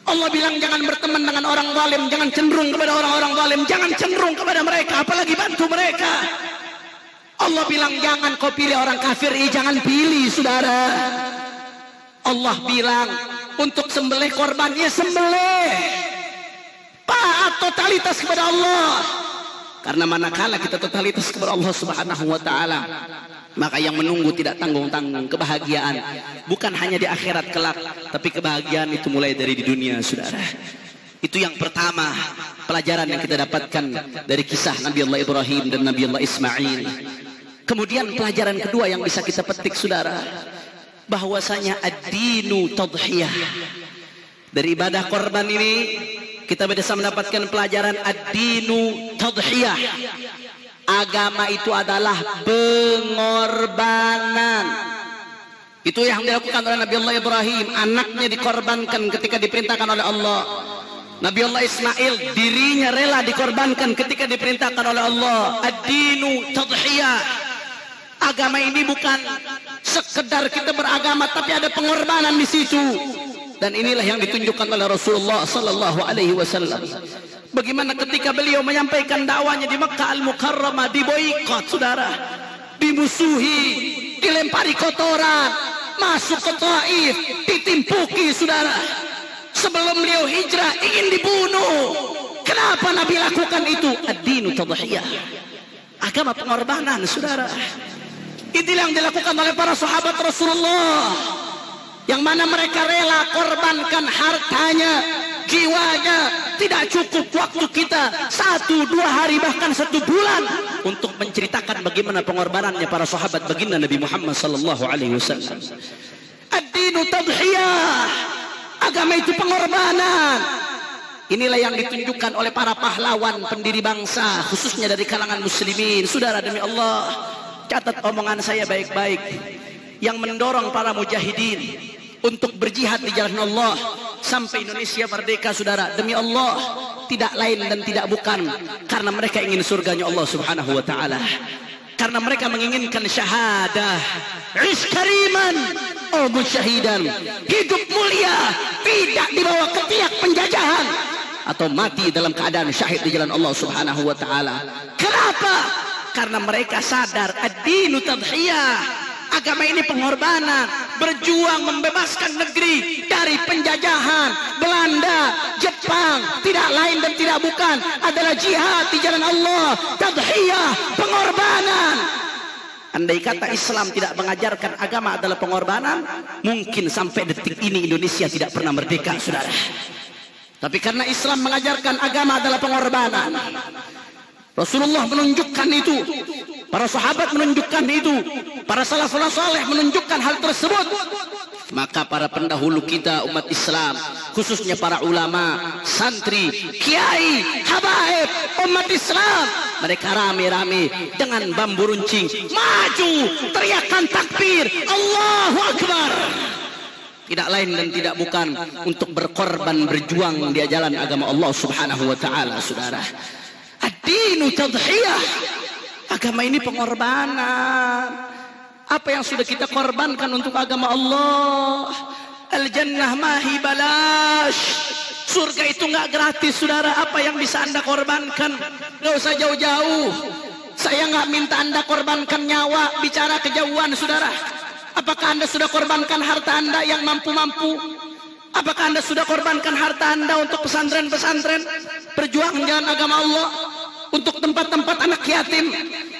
Allah bilang jangan berteman dengan orang zalim, jangan cenderung kepada orang-orang zalim, jangan cenderung kepada mereka, apalagi bantu mereka. Allah bilang jangan kau pilih orang kafir, ya jangan pilih, saudara. Allah bilang untuk sembelih korban, ya sembelih. Taat totalitas kepada Allah. Karena manakala kita totalitas kepada Allah Subhanahu wa taala, maka yang menunggu tidak tanggung-tanggung kebahagiaan, bukan hanya di akhirat kelak, tapi kebahagiaan itu mulai dari di dunia, saudara. Itu yang pertama, pelajaran yang kita dapatkan dari kisah Nabi Allah Ibrahim dan Nabi Allah Ismail. Kemudian pelajaran kedua yang bisa kita petik, saudara, bahwasanya ad-dinu tadhiyah. Dari ibadah korban ini kita bisa mendapatkan pelajaran ad-dinu tadhiyah. Agama itu adalah pengorbanan. Itu yang dilakukan oleh Nabi Allah Ibrahim, anaknya dikorbankan ketika diperintahkan oleh Allah. Nabi Allah Ismail, dirinya rela dikorbankan ketika diperintahkan oleh Allah. Ad-dinu tadhiyah. Agama ini bukan sekedar kita beragama, tapi ada pengorbanan di situ. Dan inilah yang ditunjukkan oleh Rasulullah sallallahu alaihi wasallam. Bagaimana ketika beliau menyampaikan dakwanya di Makkah Al-Mukarramah, diboikot, saudara, dimusuhi, dilempari kotoran, masuk ke Taif, ditimpuki, saudara. Sebelum beliau hijrah ingin dibunuh. Kenapa Nabi lakukan itu? Ad-dinu tadhiyah. Agama pengorbanan, saudara. Inilah yang dilakukan oleh para sahabat Rasulullah, yang mana mereka rela korbankan hartanya, jiwanya. Tidak cukup waktu kita 1-2 hari bahkan 1 bulan untuk menceritakan bagaimana pengorbanannya para sahabat baginda Nabi Muhammad sallallahu alaihi wasallam. Ad-dinu tadhiyah. Agama itu pengorbanan. Inilah yang ditunjukkan oleh para pahlawan pendiri bangsa, khususnya dari kalangan muslimin. Saudara, demi Allah, catat omongan saya baik-baik. Yang mendorong para mujahidin untuk berjihad di jalan Allah, sampai Indonesia merdeka, saudara. Demi Allah, tidak lain dan tidak bukan karena mereka ingin surganya Allah Subhanahu wa taala. Karena mereka menginginkan syahadah, iskariman, syahidan, hidup mulia, tidak dibawa ketiak penjajahan, atau mati dalam keadaan syahid di jalan Allah Subhanahu wa taala. Kenapa? Karena mereka sadar ad-dinu tadhiyah. Agama ini pengorbanan, berjuang membebaskan negeri dari penjajahan Belanda, Jepang. Tidak lain dan tidak bukan adalah jihad di jalan Allah, tadhiyah, pengorbanan. Andai kata Islam tidak mengajarkan agama adalah pengorbanan, mungkin sampai detik ini Indonesia tidak pernah merdeka, saudara. Tapi karena Islam mengajarkan agama adalah pengorbanan, Rasulullah menunjukkan itu, para sahabat menunjukkan itu, para salafus saleh menunjukkan hal tersebut. Maka para pendahulu kita umat Islam, khususnya para ulama, santri, kiai, habaib umat Islam, mereka rame-rame dengan bambu runcing maju, teriakan takbir, Allahu Akbar. Tidak lain dan tidak bukan untuk berkorban, berjuang di jalan agama Allah Subhanahu wa taala, saudara. Ad-dinu tadhiyah. Agama ini pengorbanan. Apa yang sudah kita korbankan untuk agama Allah? Al-jannah mahi balash. Surga itu nggak gratis, saudara. Apa yang bisa Anda korbankan? Nggak usah jauh-jauh. Saya nggak minta Anda korbankan nyawa, bicara kejauhan, saudara. Apakah Anda sudah korbankan harta Anda yang mampu-mampu? Apakah Anda sudah korbankan harta Anda untuk pesantren-pesantren, berjuang jalan agama Allah, untuk tempat-tempat anak yatim,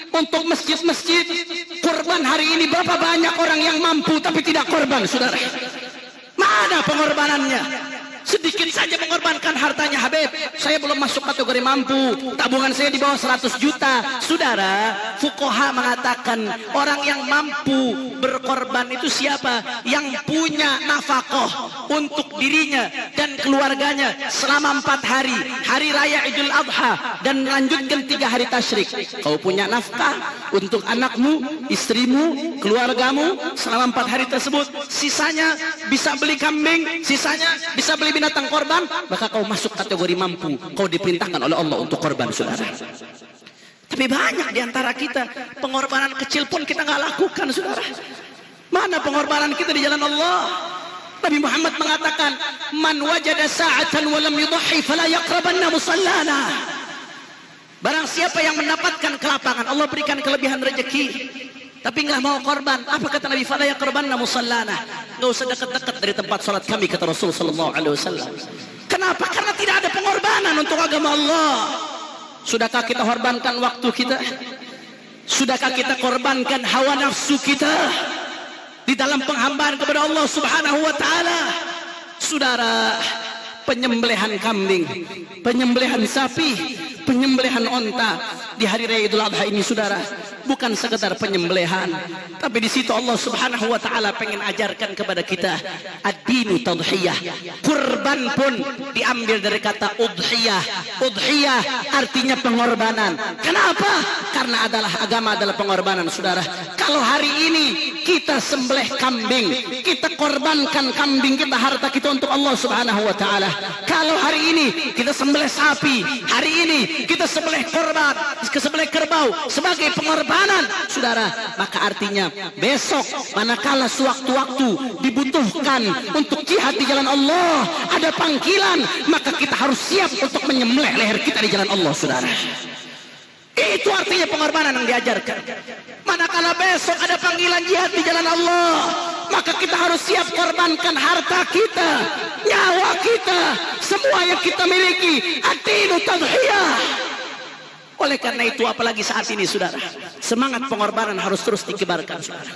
untuk masjid-masjid? Korban hari ini berapa banyak orang yang mampu tapi tidak korban, saudara? Mana pengorbanannya? Sedikit saja mengorbankan hartanya. Habib, saya belum masuk kategori mampu, tabungan saya di bawah 100 juta. Saudara, fuqaha mengatakan orang yang mampu berkorban itu siapa? Yang punya nafkah untuk dirinya dan keluarganya selama 4 hari, hari raya Idul Adha, dan melanjutkan 3 hari tasyrik. Kau punya nafkah untuk anakmu, istrimu, keluargamu selama 4 hari tersebut, sisanya bisa beli kambing, sisanya bisa beli binatang korban, maka kau masuk kategori mampu. Kau diperintahkan oleh Allah untuk korban, saudara. Tapi banyak di antara kita, pengorbanan kecil pun kita nggak lakukan, saudara. Mana pengorbanan kita di jalan Allah? Nabi Muhammad mengatakan, man wajada sa'atan wa lam yudhi fala yaqrabanna musallana. Barang siapa yang mendapatkan kelapangan, Allah berikan kelebihan rezeki, tapi nggak mau korban, apa kata Nabi? Fala yaqrabanna musallana. Nggak usah dekat-dekat dari tempat salat kami, kata Rasul sallallahu alaihi wasallam. Kenapa? Karena tidak ada pengorbanan untuk agama Allah. Sudahkah kita korbankan waktu kita? Sudahkah kita korbankan hawa nafsu kita di dalam penghambaan kepada Allah Subhanahu wa taala? Saudara, penyembelihan kambing, penyembelihan sapi, penyembelihan onta di hari raya Idul Adha ini, saudara, bukan sekedar penyembelihan, tapi di situ Allah Subhanahu wa taala pengen ajarkan kepada kita ad-dinu tadhiyah. Kurban pun diambil dari kata udhiyah. Udhiyah artinya pengorbanan. Kenapa? Karena agama adalah pengorbanan, saudara. Kalau hari ini kita sembelih kambing, kita korbankan kambing kita, harta kita untuk Allah Subhanahu wa taala. Kalau hari ini kita sembelih sapi, hari ini kita sembelih korban, sembelih kerbau sebagai pengorbanan, saudara, maka artinya besok manakala sewaktu-waktu dibutuhkan untuk jihad di jalan Allah, ada panggilan, maka kita harus siap untuk menyembelih leher kita di jalan Allah, saudara. Itu artinya pengorbanan yang diajarkan. Manakala besok ada panggilan jihad di jalan Allah, maka kita harus siap korbankan harta kita, nyawa kita, semua yang kita miliki. Ad-dinu tadhiyah. Oleh karena itu, apalagi saat ini, saudara, semangat pengorbanan harus terus dikibarkan, saudara.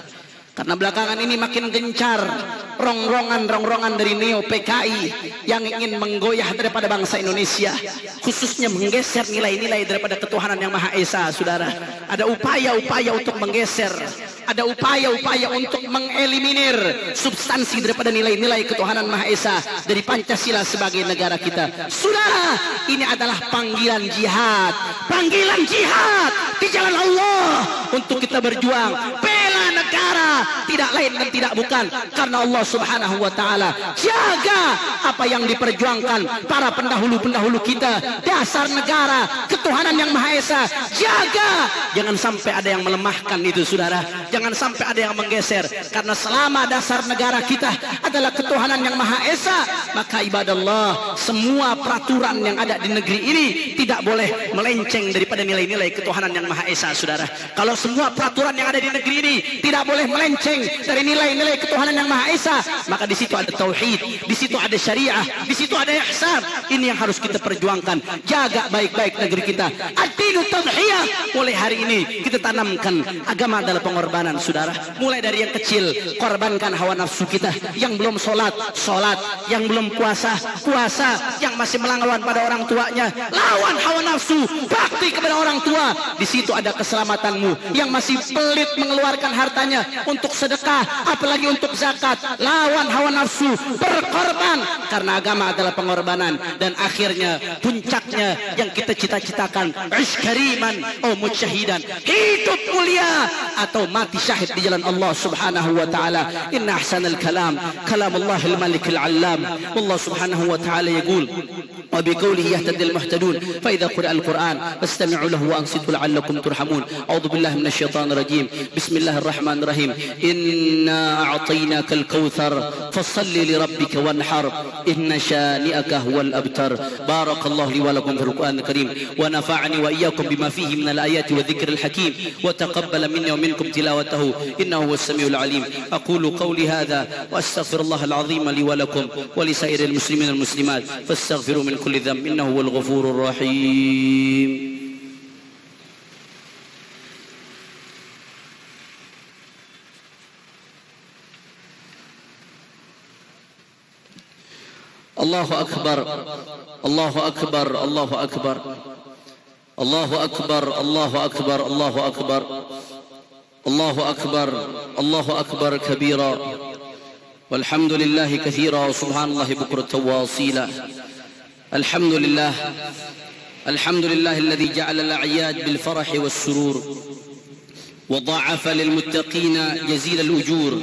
Karena belakangan ini makin gencar rongrongan dari Neo PKI yang ingin menggoyah daripada bangsa Indonesia, khususnya menggeser nilai-nilai daripada ketuhanan yang Maha Esa, saudara. Ada upaya-upaya untuk menggeser, ada upaya-upaya untuk mengeliminir substansi daripada nilai-nilai ketuhanan Maha Esa dari Pancasila sebagai negara kita. Saudara, ini adalah panggilan jihad di jalan Allah untuk kita berjuang, bela negara negara, tidak lain dan tidak bukan karena Allah Subhanahu wa taala. Jaga apa yang diperjuangkan para pendahulu-pendahulu kita, dasar negara, ketuhanan yang Maha Esa. Jaga, jangan sampai ada yang melemahkan itu, saudara. Jangan sampai ada yang menggeser, karena selama dasar negara kita adalah ketuhanan yang Maha Esa, maka ibadallah, semua peraturan yang ada di negeri ini tidak boleh melenceng daripada nilai-nilai ketuhanan yang Maha Esa, saudara. Kalau semua peraturan yang ada di negeri ini tidak boleh melenceng dari nilai-nilai ketuhanan yang Maha Esa, maka di situ ada tauhid, di situ ada syariah, di situ ada ihsan. Ini yang harus kita perjuangkan. Jaga baik-baik negeri kita. Ad-dinu tadhiyah. Mulai hari ini kita tanamkan agama adalah pengorbanan, saudara. Mulai dari yang kecil, korbankan hawa nafsu kita. Yang belum sholat, sholat. Yang belum puasa, puasa. Yang masih melawan pada orang tuanya, lawan hawa nafsu, bakti kepada orang tua. Di situ ada keselamatanmu. Yang masih pelit mengeluarkan hartanya untuk sedekah, apalagi untuk zakat, lawan hawa nafsu, berkorban, karena agama adalah pengorbanan. Dan akhirnya puncaknya yang kita cita-citakan, iskariman atau mujahidan, hidup mulia atau mati syahid di jalan Allah Subhanahu wa taala. Inna ahsanal kalam kalamallahil malikil allam. Allah Subhanahu wa taala yaqul wa biqoulihi yahtadil muhtadun fa idza qira al-Qur'an fastami'u lahu wa ansitu la'allakum turhamun. A'udzu billahi minasy syaithanir rajim. Bismillahirrahmanirrahim. Inna a'tainakal kautsar fashalli li rabbika wanhar inna shani'aka huwal abtar. Barakallahu li wa lakum fil Qur'anil karim wa nafa'ani wa iyyakum bima fihi minal ayati wa dhikril hakim wa taqabbala minni wa minkum tilawatahu innahu huwas samiul alim. Aqulu qawli hadha wa astaghfirullahal azim li wa lakum wa li sa'iril muslimin wal muslimat fastaghfiru min kulli dhanb innahu huwal ghafurur rahim. Allahu akbar, Allahu akbar, Allahu akbar, Allahu akbar, Allahu akbar, Allahu akbar, Allahu akbar, Allahu akbar kabira, walhamdulillahi kathira, wa subhanallahi bukratan wa asila. Alhamdulillah, alhamdulillahi alladhi ja'ala al-a'yad bil farahi was surur wa dha'afa lil muttaqina jazila al-ujur.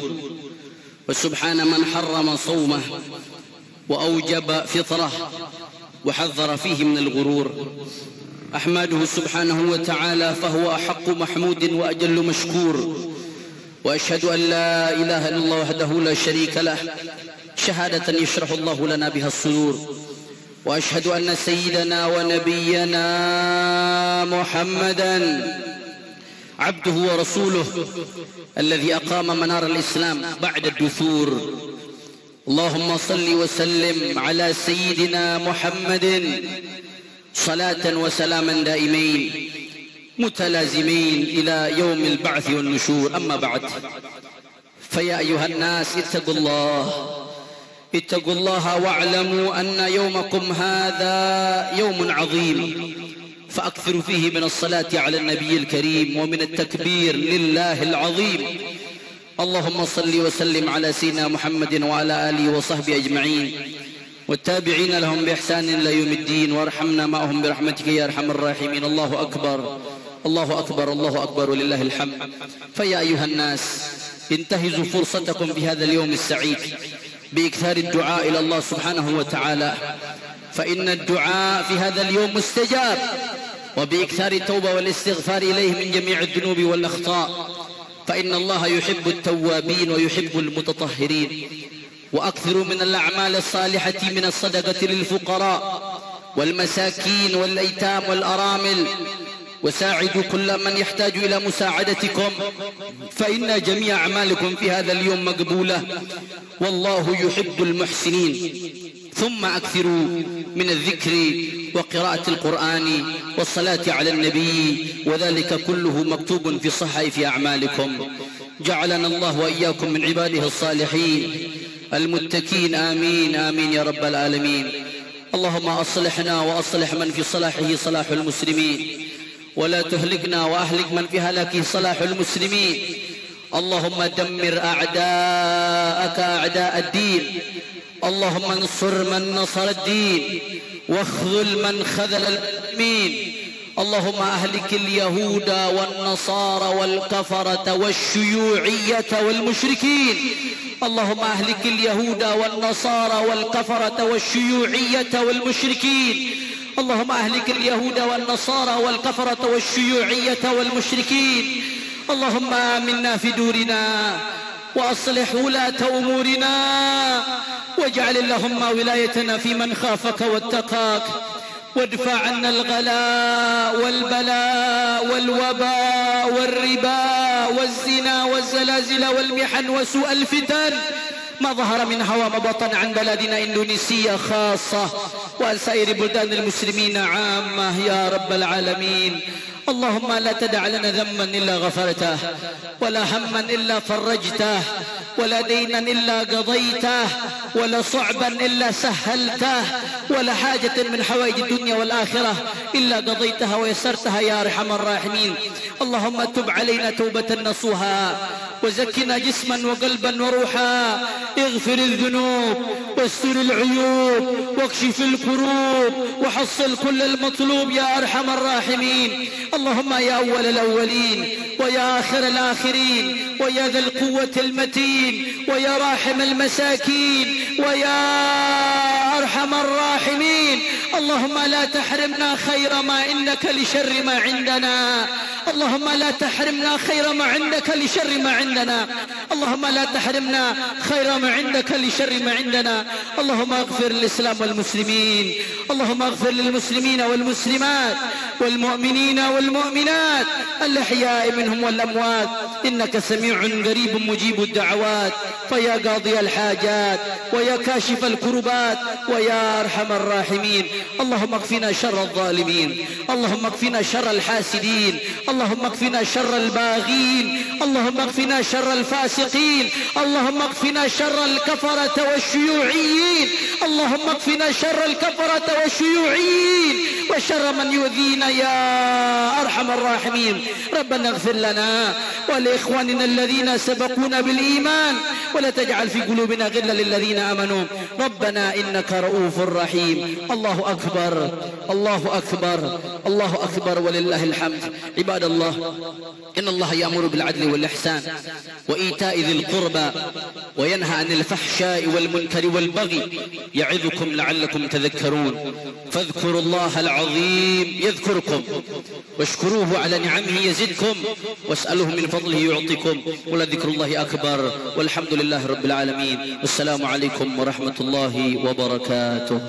Wa subhana man harrama sawmah وأوجب فطره وحذر فيه من الغرور. أحمده سبحانه وتعالى فهو أحق محمود وأجل مشكور. وأشهد أن لا إله إلا الله وحده لا شريك له شهادة يشرح الله لنا بها الصدور. وأشهد أن سيدنا ونبينا محمدا عبده ورسوله الذي أقام منار الإسلام بعد الدثور. اللهم صل وسلم على سيدنا محمد صلاة وسلاما دائمين متلازمين إلى يوم البعث والنشور. أما بعد، فيا أيها الناس اتقوا الله، اتقوا الله واعلموا أن يومكم هذا يوم عظيم، فأكثروا فيه من الصلاة على النبي الكريم ومن التكبير لله العظيم. اللهم صل وسلم على سيدنا محمد وعلى آله وصحبه أجمعين والتابعين لهم بإحسان إلى يوم الدين، وارحمنا معهم برحمتك يا أرحم الراحمين. الله أكبر، الله أكبر، الله أكبر ولله الحمد. فيا أيها الناس انتهزوا فرصتكم في هذا اليوم السعيد بإكثار الدعاء إلى الله سبحانه وتعالى، فإن الدعاء في هذا اليوم مستجاب، وبإكثار التوبة والاستغفار إليه من جميع الذنوب والأخطاء، فإن الله يحب التوابين ويحب المتطهرين. وأكثروا من الأعمال الصالحة من الصدقة للفقراء والمساكين والأيتام والأرامل، وساعدوا كل من يحتاج إلى مساعدتكم، فإن جميع أعمالكم في هذا اليوم مقبولة، والله يحب المحسنين. ثم أكثروا من الذكر وقراءة القرآن والصلاة على النبي، وذلك كله مكتوب في صحائف أعمالكم. جعلنا الله وإياكم من عباده الصالحين المتقين. آمين آمين يا رب العالمين. اللهم أصلحنا وأصلح من في صلاحه صلاح المسلمين، ولا تهلكنا وأهلك من في هلاكه صلاح المسلمين. اللهم دمر أعداءك أعداء الدين، اللهم انصر من نصر الدين، واخذل من خذل المسلمين، اللهم أهلك اليهود والنصارى والكفرة والشيوعية والمشركين اللهم أهلك اليهود والنصارى والكفرة والشيوعية والمشركين اللهم أهلك اليهود والنصارى والكفرة والشيوعية والمشركين اللهم آمنا في دورنا وأصلح ولاة أمورنا واجعل اللهم ولايتنا في من خافك واتقاك وادفع عنا الغلاء والبلاء والوباء والربا والزنا والزلازل والمحن وسوء الفتن ما ظهر منها وما بطن عن بلدنا إندونيسيا خاصة وعن سائر بلدان المسلمين عامة يا رب العالمين. اللهم لا تدع لنا ذنبا إلا غفرته ولا هما إلا فرجته ولا دينا إلا قضيته ولا صعبا إلا سهلته ولا حاجة من حوائج الدنيا والآخرة إلا قضيتها ويسرتها يا أرحم الراحمين. اللهم تب علينا توبة نصوحا وزكنا جسما وقلبا وروحا اغفر الذنوب واستر العيوب واكشف الكروب وحصل كل المطلوب يا أرحم الراحمين. اللهم يا أول الأولين ويا آخر الآخرين ويا ذا القوة المتين ويا راحم المساكين ويا أرحم الراحمين اللهم لا تحرمنا خير ما عندك لشر ما عندنا اللهم لا تحرمنا خير ما عندك لشر ما عندنا اللهم لا تحرمنا خير ما عندك لشر ما عندنا. اللهم اغفر للإسلام والمسلمين اللهم اغفر للمسلمين والمسلمات والمؤمنين والمؤمنات الأحياء منهم والأموات إنك سميع قريب مجيب الدعوات فيا قاضي الحاجات ويا كاشف الكربات ويا أرحم الراحمين. اللهم اكفنا شر الظالمين اللهم اكفنا شر الحاسدين اللهم اكفنا شر الباغين اللهم اكفنا شر الفاسقين اللهم اكفنا شر الكفرة والشيوعيين اللهم اكفنا شر الكفرة والشيوعيين وشر من يؤذينا يا أرحم الراحمين. ربنا اغفر لنا ولإخواننا الذين سبقونا بالإيمان ولا تجعل في قلوبنا غلا للذين آمنوا ربنا إنك رؤوف رحيم. الله أكبر الله أكبر الله أكبر ولله الحمد. عباد الله إن الله يأمر بالعدل والإحسان وإيتاء ذي القربى وينهى عن الفحشاء والمنكر والبغي يعظكم لعلكم تذكرون فاذكروا الله العظيم يذكركم واشكروه على نعمه يزدكم واسألوه من فضله يعطيكم ولذكر الله أكبر والحمد لله رب العالمين. والسلام عليكم ورحمة الله وبركاته.